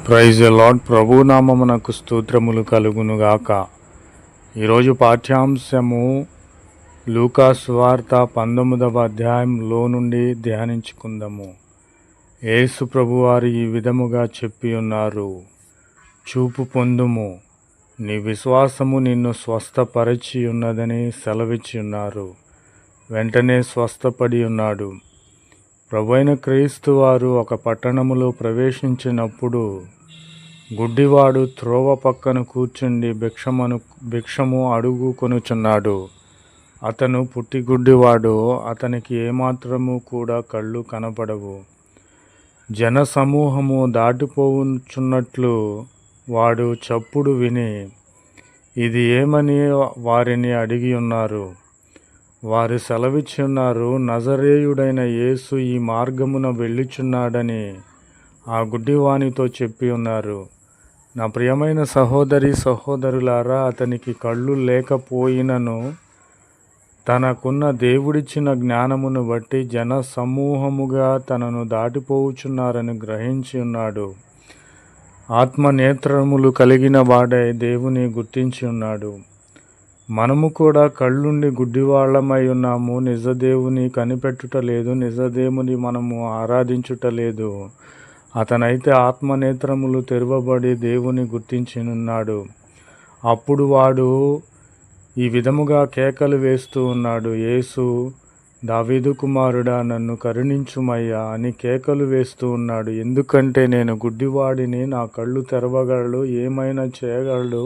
Praise the lord. ప్రభు నామమునకు స్తోత్రములు కలుగునుగాక. ఈరోజు పాఠ్యాంశము లూకా సువార్త 19వ అధ్యాయంలో నుండి ధ్యానించుకుందాము. యేసు ప్రభువారు ఈ విధముగా చెప్పి ఉన్నారు, చూపు పొందుము, నీ విశ్వాసము నిన్ను స్వస్థపరచి ఉన్నదని సెలవిచ్చి ఉన్నారు. వెంటనే స్వస్థపడి ఉన్నాడు. ప్రభువైన క్రీస్తు వారు ఒక పట్టణములో ప్రవేశించినప్పుడు గుడ్డివాడు త్రోవ పక్కన కూర్చుండి భిక్షము అడుగుకొనుచున్నాడు. అతను పుట్టి గుడ్డివాడు, అతనికి ఏమాత్రము కూడా కళ్ళు కనపడవు. జన సమూహము దాటిపోచున్నట్లు వాడు చప్పుడు విని ఇది ఏమని వారిని అడిగి ఉన్నారు. వారు సెలవిచ్చి ఉన్నారు, నజరేయుడైన యేసు ఈ మార్గమున వెళ్ళుచున్నాడని ఆ గుడ్డివానితో చెప్పి ఉన్నారు. నా ప్రియమైన సహోదరి సహోదరులారా, అతనికి కళ్ళు లేకపోయినను తనకున్న దేవుడిచ్చిన జ్ఞానమును బట్టి జన సమూహముగా తనను దాటిపోవుచున్నారని గ్రహించి ఉన్నాడు. ఆత్మనేత్రములు కలిగిన వాడై దేవుని గుర్తించి ఉన్నాడు. మనము కూడా కళ్ళుండి గుడ్డివాళ్లమై ఉన్నాము. నిజదేవుని కనిపెట్టుటలేదు, నిజదేవుని మనము ఆరాధించుటలేదు. అతనైతే ఆత్మనేత్రములు తెరవబడి దేవుని గుర్తించినున్నాడు. అప్పుడు వాడు ఈ విధముగా కేకలు వేస్తూ ఉన్నాడు, యేసు దావీదు కుమారుడా, నన్ను కరుణించుమయ్యా అని కేకలు వేస్తూ ఉన్నాడు. ఎందుకంటే నేను గుడ్డివాడిని, నా కళ్ళు తెరవగలడు, ఏమైనా చేయగలడు,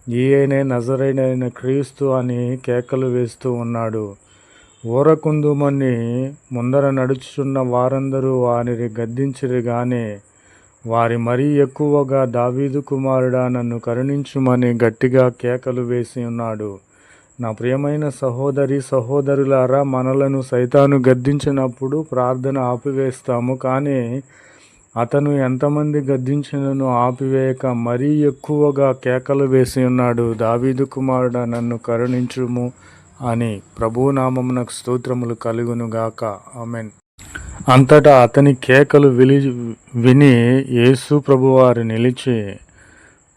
ఈయనే నజరేయుడైన క్రీస్తు అని కేకలు వేస్తూ ఉన్నాడు. ఊరకుందుమని ముందర నడుచుచున్న వారందరూ వారిని గద్దించిరి గాని వారి మరీ ఎక్కువగా దావీదు కుమారుడా, నన్ను కరుణించుమని గట్టిగా కేకలు వేసి ఉన్నాడు. నా ప్రియమైన సహోదరి సహోదరులారా, మనలను సైతాను గద్దించినప్పుడు ప్రార్థన ఆపివేస్తాము. కానీ అతను ఎంతమంది గద్దించినను ఆపివేయక మరీ ఎక్కువగా కేకలు వేసి ఉన్నాడు, దావీదు కుమారుడా, నన్ను కరుణించుము అని. ప్రభువు నామమునకు స్తోత్రములు కలుగునుగాక. ఆమెన్. అంతటా అతని కేకలు విని యేసు ప్రభువారు నిలిచి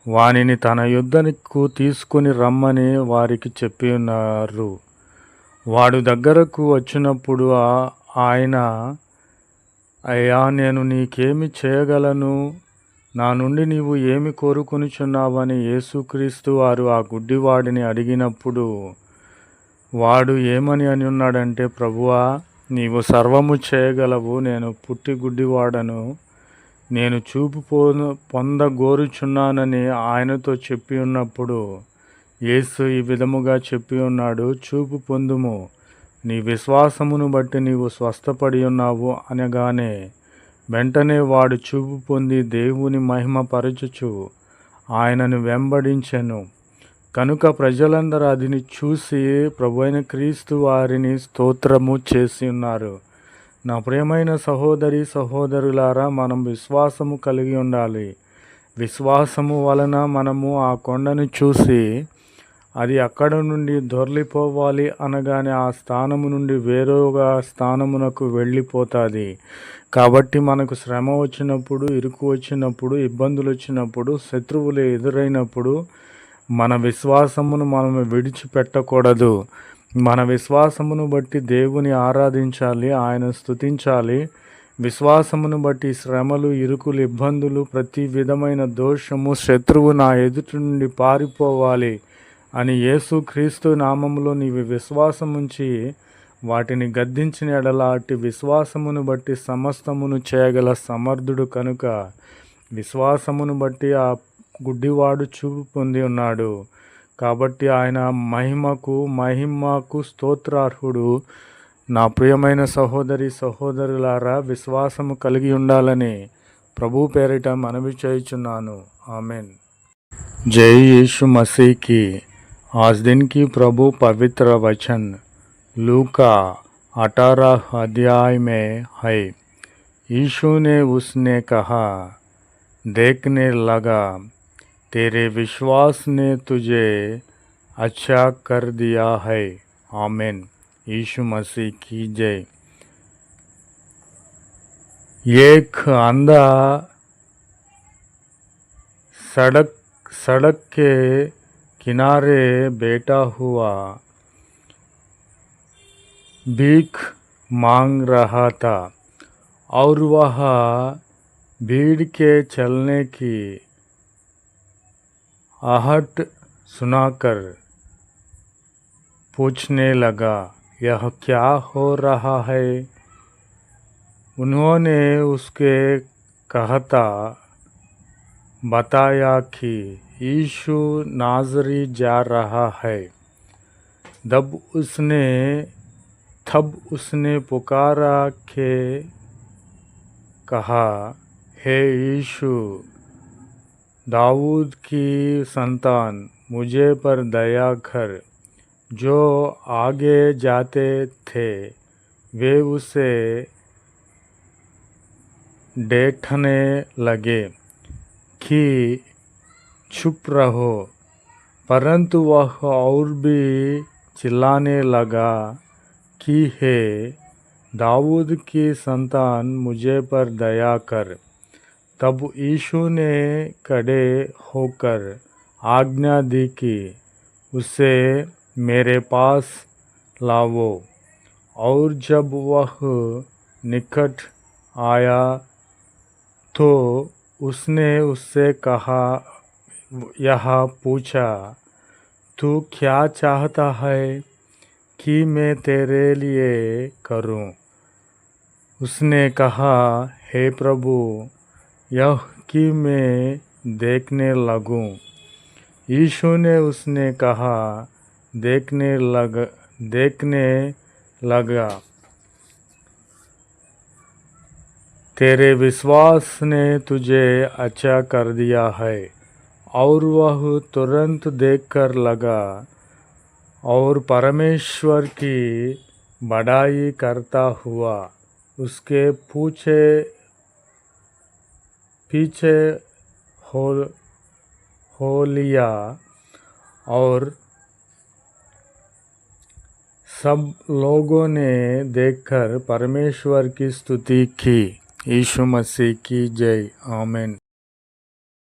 వానిని తన యుద్ధకు తీసుకుని రమ్మని వారికి చెప్పి ఉన్నారు. వాడు దగ్గరకు వచ్చినప్పుడు ఆయన, అయ్యా, నేను నీకేమి చేయగలను? నా నుండి నీవు ఏమి కోరుకొనుచున్నావని యేసుక్రీస్తు వారు ఆ గుడ్డివాడిని అడిగినప్పుడు వాడు ఏమని అని ఉన్నాడంటే, ప్రభువా, నీవు సర్వము చేయగలవు, నేను పుట్టి గుడ్డివాడను, నేను చూపు పొందగోరుచున్నానని ఆయనతో చెప్పి ఉన్నప్పుడు యేసు ఈ విధముగా చెప్పి ఉన్నాడు, చూపు పొందుము, నీ విశ్వాసమును బట్టి నీవు స్వస్థపడి ఉన్నావు అనగానే వెంటనే వాడు చూపు పొంది దేవుని మహిమ పరచుచు ఆయనను వెంబడించెను. కనుక ప్రజలందరూ అదిని చూసి ప్రభువైన క్రీస్తు వారిని స్తోత్రము చేసి ఉన్నారు. నా ప్రియమైన సహోదరి సహోదరులారా, మనం విశ్వాసము కలిగి ఉండాలి. విశ్వాసము వలన మనము ఆ కొండను చూసి అది అక్కడ నుండి దొర్లిపోవాలి అనగానే ఆ స్థానము నుండి వేరొక స్థానమునకు వెళ్ళిపోతుంది. కాబట్టి మనకు శ్రమ వచ్చినప్పుడు, ఇరుకు వచ్చినప్పుడు, ఇబ్బందులు వచ్చినప్పుడు, శత్రువులు ఎదురైనప్పుడు మన విశ్వాసమును మనము విడిచిపెట్టకూడదు. మన విశ్వాసమును బట్టి దేవుని ఆరాధించాలి, ఆయన స్తుతించాలి. విశ్వాసమును బట్టి శ్రమలు, ఇరుకులు, ఇబ్బందులు, ప్రతి విధమైన దోషము, శత్రువు నా ఎదుటి నుండి పారిపోవాలి అని యేసుక్రీస్తు నామములో నీవు విశ్వాసముంచి వాటిని గద్దించిన ఎడల అట్టి విశ్వాసమును బట్టి సమస్తమును చేయగల సమర్థుడు. కనుక విశ్వాసమును బట్టి ఆ గుడ్డివాడు చూపు పొంది ఉన్నాడు. కాబట్టి ఆయన మహిమకు స్తోత్రార్హుడు. నా ప్రియమైన సహోదరి సహోదరులారా, విశ్వాసము కలిగి ఉండాలని ప్రభు పేరిట మనవి చేయుచున్నాను. ఆమెన్. जय यीशु मसीह की। आज दिन की प्रभु पवित्र वचन लूका 18 अध्याय में है। यीशु ने उसने कहा, देखने लगा, तेरे विश्वास ने तुझे अच्छा कर दिया है। आमीन। यीशु मसीह की जय। एक अंधा सड़क के किनारे बैठा हुआ भीख मांग रहा था और वह भीड़ के चलने की आहट सुनाकर पूछने लगा, यह क्या हो रहा है? उन्होंने उसके कहता बताया कि यीशु नाज़री जा रहा है। तब उसने पुकारा के कहा, हे यीशु, दाऊद की संतान, मुझे पर दया कर। जो आगे जाते थे वे उसे डांटने लगे कि चुप रहो, परंतु वह और भी चिल्लाने लगा कि हे दाऊद की संतान, मुझे पर दया कर। तब यीशु ने खड़े होकर आज्ञा दी कि उसे मेरे पास लाओ। और जब वह निकट आया तो उसने उससे कहा, यह पूछा, तू क्या चाहता है कि मैं तेरे लिए करूं? उसने कहा, हे प्रभु, यह कि मैं देखने लगूं। यीशु ने उसने कहा, देखने लगा, तेरे विश्वास ने तुझे अच्छा कर दिया है। और वह तुरंत देखकर लगा और परमेश्वर की बड़ाई करता हुआ उसके पीछे हो लिया। और सब लोगों ने देखकर परमेश्वर की स्तुति की। यीशु मसीह की जय। आमीन।